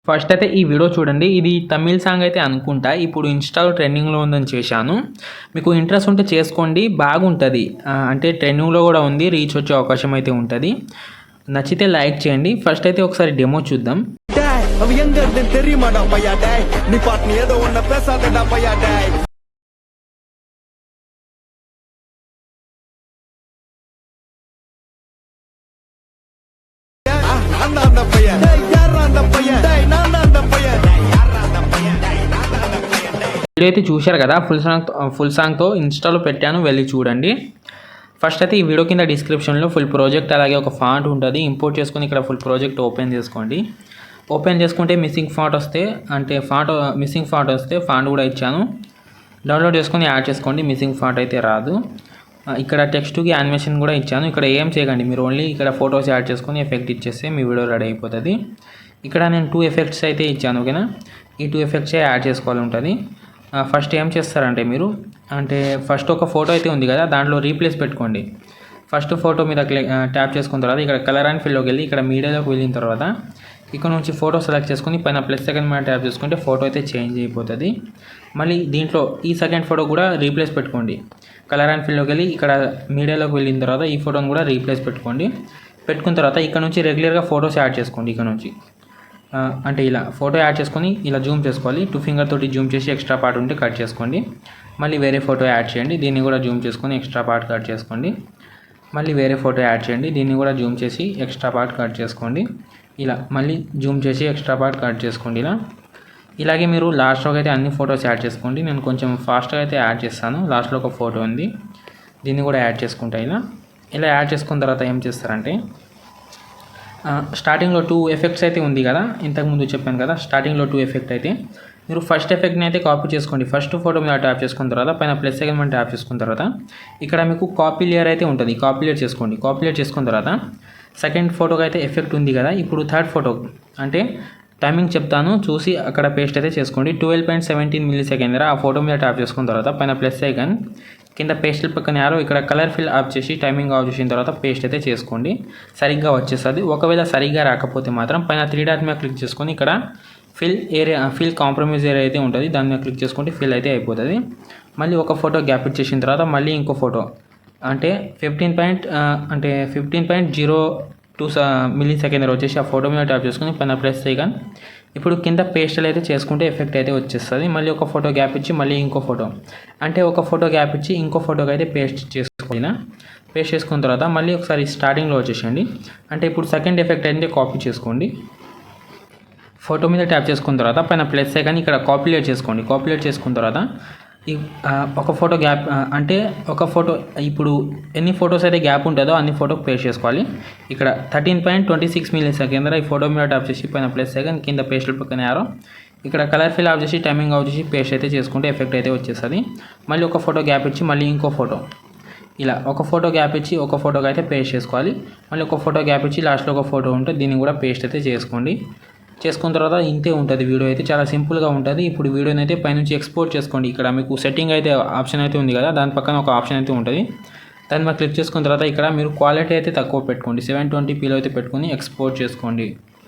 First అయితే ఈ video చూడండి. ఇది తమిళ్ సాంగ్ అయితే అనుకుంటా. ఇప్పుడు ఇన్‌స్టాలో ట్రెండింగ్‌లో ఉందని చేశాను. మీకు ఇంట్రెస్ట్ ఉంటే చేసుకోండి, బాగుంటది. అంటే ట్రెండింగ్‌లో కూడా ఉంది. రీచ్ వచ్చే అవకాశం అయితే ఉంటది. నచ్చితే లైక్ చేయండి. ఫస్ట్ అయితే ఒకసారి డెమో చూద్దాం. అవి ఎங்க இருந்தேன்னு தெரியுமாடா பையா டேய் நீ பாட்டு ஏதோ ஒன்ன பேசாதடா பையா டேய் நான் அந்த பையன் டேய் யாரா அந்த பையன் டேய் நான் அந்த பையன் டேய் யாரா அந்த பையன் டேய் நான் அந்த பையன் டேய் వీడియో అయితే చూశారు కదా. ఫుల్ సాంగ్తో ఇన్‌స్టాలో పెట్టాను, వెళ్ళి చూడండి. ఫస్ట్ అయితే ఈ వీడియో కింద డిస్క్రిప్షన్లో ఫుల్ ప్రాజెక్ట్ అలాగే ఒక ఫాంట్ ఉంటుంది. ఇంపోర్ట్ చేసుకొని ఇక్కడ ఫుల్ ప్రాజెక్ట్ ఓపెన్ చేసుకోండి. ఓపెన్ చేసుకుంటే మిస్సింగ్ ఫాంట్ వస్తే మిస్సింగ్ ఫాంట్ వస్తే ఫాంట్ కూడా ఇచ్చాను. డౌన్లోడ్ చేసుకొని యాడ్ చేసుకోండి. మిస్సింగ్ ఫాంట్ అయితే రాదు. ఇక్కడ టెక్స్ట్కి యానిమేషన్ కూడా ఇచ్చాను. ఇక్కడ ఏం చేయకండి, మీరు ఓన్లీ ఇక్కడ ఫొటోస్ యాడ్ చేసుకొని ఎఫెక్ట్ ఇచ్చేస్తే మీ వీడియో రెడీ అయిపోతుంది. ఇక్కడ నేను 2 ఎఫెక్ట్స్ అయితే ఇచ్చాను, ఓకేనా. ఈ 2 ఎఫెక్ట్సే యాడ్ చేసుకోవాలి ఉంటుంది. ఫస్ట్ ఏం చేస్తారంటే మీరు ఫస్ట్ ఒక ఫోటో అయితే ఉంది కదా, దాంట్లో రీప్లేస్ పెట్టుకోండి. ఫస్ట్ ఫోటో మీద ట్యాప్ చేసుకున్న తర్వాత ఇక్కడ కలర్ అండ్ ఫిల్లోకి వెళ్ళి ఇక్కడ మీడియాలోకి వెళ్ళిన తర్వాత ఇక్కడ నుంచి ఫోటో సెలెక్ట్ చేసుకుని పైన +2 మీద ట్యాప్ చేసుకుంటే ఫోటో అయితే చేంజ్ అయిపోతుంది. మళ్ళీ దీంట్లో ఈ సెకండ్ ఫోటో కూడా రీప్లేస్ పెట్టుకోండి. కలర్ అండ్ ఫిల్లోకి వెళ్ళి ఇక్కడ మీడియాలోకి వెళ్ళిన తర్వాత ఈ ఫోటోని కూడా రీప్లేస్ పెట్టుకోండి. పెట్టుకున్న తర్వాత ఇక్కడ నుంచి రెగ్యులర్గా ఫోటోస్ యాడ్ చేసుకోండి. ఇక్కడ నుంచి ఇలా ఫోటో యాడ్ చేసుకొని ఇలా జూమ్ చేసుకోవాలి. 2 ఫింగర్ తోటి జూమ్ చేసి ఎక్స్ట్రా పార్ట్ ఉంటే కట్ చేసుకోండి. మళ్ళీ వేరే ఫోటో యాడ్ చేయండి. దీన్ని కూడా జూమ్ చేసుకొని ఎక్స్ట్రా పార్ట్ కట్ చేసుకోండి. మళ్ళీ వేరే ఫోటో యాడ్ చేయండి. దీన్ని కూడా జూమ్ చేసి ఎక్స్ట్రా పార్ట్ కట్ చేసుకోండి. ఇలా మళ్ళీ జూమ్ చేసి ఎక్స్ట్రా పార్ట్ కట్ చేసుకోండి. ఇలాగే మీరు లాస్ట్లోకి అయితే అన్ని ఫొటోస్ యాడ్ చేసుకోండి. నేను కొంచెం ఫాస్ట్గా అయితే యాడ్ చేస్తాను. లాస్ట్లో ఒక ఫోటో ఉంది, దీన్ని కూడా యాడ్ చేసుకుంటా. ఇలా యాడ్ చేసుకున్న తర్వాత ఏం చేస్తారంటే స్టార్టింగ్లో 2 ఎఫెక్ట్స్ అయితే ఉంది కదా, ఇంతకుముందు చెప్పాను కదా. స్టార్టింగ్లో 2 ఎఫెక్ట్ అయితే మీరు ఫస్ట్ ఎఫెక్ట్ని అయితే కాపీ చేసుకోండి. ఫస్ట్ ఫోటో మీద ట్యాప్ చేసుకున్న తర్వాత పైన +2 మీద ట్యాప్ చేసుకున్న తర్వాత ఇక్కడ మీకు కాపీ లేయర్ అయితే ఉంటుంది, కాపీ లేయర్ చేసుకోండి. కాపీ లేయర్ చేసుకున్న తర్వాత సెకండ్ ఫోటోకి అయితే ఎఫెక్ట్ ఉంది కదా, ఇప్పుడు థర్డ్ ఫోటో టైమింగ్ చెప్తాను చూసి అక్కడ పేస్ట్ అయితే చేసుకోండి. 12.17 మిల్లీసెకండ్ ఆ ఫోటో మీద ట్యాప్ చేసుకున్న తర్వాత పైన +, కింద పేస్టల్ పక్కన యారో ఇక్కడ కలర్ ఫిల్ ఆఫ్ చేసి టైమింగ్ ఆఫ్ చేసిన తర్వాత పేస్ట్ అయితే చేసుకోండి. సరిగ్గా వచ్చేస్తుంది. ఒకవేళ సరిగ్గా రాకపోతే మాత్రం పైన 3 డాట్ మీద క్లిక్ చేసుకొని ఇక్కడ ఫిల్ కాంప్రమైజ్ ఏరియా అయితే ఉంటుంది, దాని మీద క్లిక్ చేసుకుంటే ఫిల్ అయితే అయిపోతుంది. మళ్ళీ ఒక ఫోటో గ్యాప్ ఇచ్చేసిన తర్వాత మళ్ళీ ఇంకో ఫోటో 15.02 మిల్లీసెకండ్ వచ్చేసి ఆ ఫోటో మీద ట్యాప్ చేసుకుని పైన +, ఇప్పుడు కింద పేస్టల్ అయితే చేసుకుంటే ఎఫెక్ట్ అయితే వచ్చేస్తుంది. మళ్ళీ ఒక ఫోటో గ్యాప్ ఇచ్చి మళ్ళీ ఇంకో ఫోటో ఒక ఫోటో గ్యాప్ ఇచ్చి ఇంకో ఫోటోకి అయితే పేస్ట్ చేసుకోవాలి. పేస్ట్ చేసుకున్న తర్వాత మళ్ళీ ఒకసారి స్టార్టింగ్లో వచ్చేసండి. ఇప్పుడు సెకండ్ ఎఫెక్ట్ అయితే కాపీ చేసుకోండి. ఫోటో మీద ట్యాప్ చేసుకున్న తర్వాత పైన +, ఇక్కడ కాపీలేట్ చేసుకోండి. కాపీలేట్ చేసుకున్న తర్వాత ఒక ఫోటో గ్యాప్ ఒక ఫోటో ఇప్పుడు ఎన్ని ఫొటోస్ అయితే గ్యాప్ ఉంటుందో అన్ని ఫోటోకి పేస్ట్ చేసుకోవాలి. ఇక్కడ 13.26 మిల్లీసెకండ్ ఈ ఫోటో మీద ట్యాప్ చేసి పైన +, కింద పేస్టల్ పక్కన యారో ఇక్కడ కలర్ ఫిల్ ఆఫ్ చేసి టైమింగ్ ఆఫ్ చేసి పేస్ట్ అయితే చేసుకుంటే ఎఫెక్ట్ అయితే వచ్చేస్తుంది. మళ్ళీ ఒక ఫోటో గ్యాప్ ఇచ్చి మళ్ళీ ఇంకో ఫోటో ఒక ఫోటో గ్యాప్ ఇచ్చి ఒక ఫోటోకి అయితే పేస్ట్ చేసుకోవాలి. మళ్ళీ ఒక ఫోటో గ్యాప్ ఇచ్చి లాస్ట్లో ఒక ఫోటో ఉంటే దీన్ని కూడా పేస్ట్ అయితే చేసుకోండి. చేసుకున్న తర్వాత ఇంతే ఉంటుంది. వీడియో అయితే చాలా సింపుల్గా ఉంటుంది. ఇప్పుడు వీడియోని అయితే పైనుంచి ఎక్స్పోర్ట్ చేసుకోండి. ఇక్కడ మీకు సెట్టింగ్ అయితే ఆప్షన్ అయితే ఉంది కదా, దాని పక్కన ఒక ఆప్షన్ అయితే ఉంటుంది. దాన్ని మీద క్లిక్ చేసుకున్న తర్వాత ఇక్కడ మీరు క్వాలిటీ అయితే తక్కువ పెట్టుకోండి. 720pలో అయితే పెట్టుకొని ఎక్స్పోర్ట్ చేసుకోండి.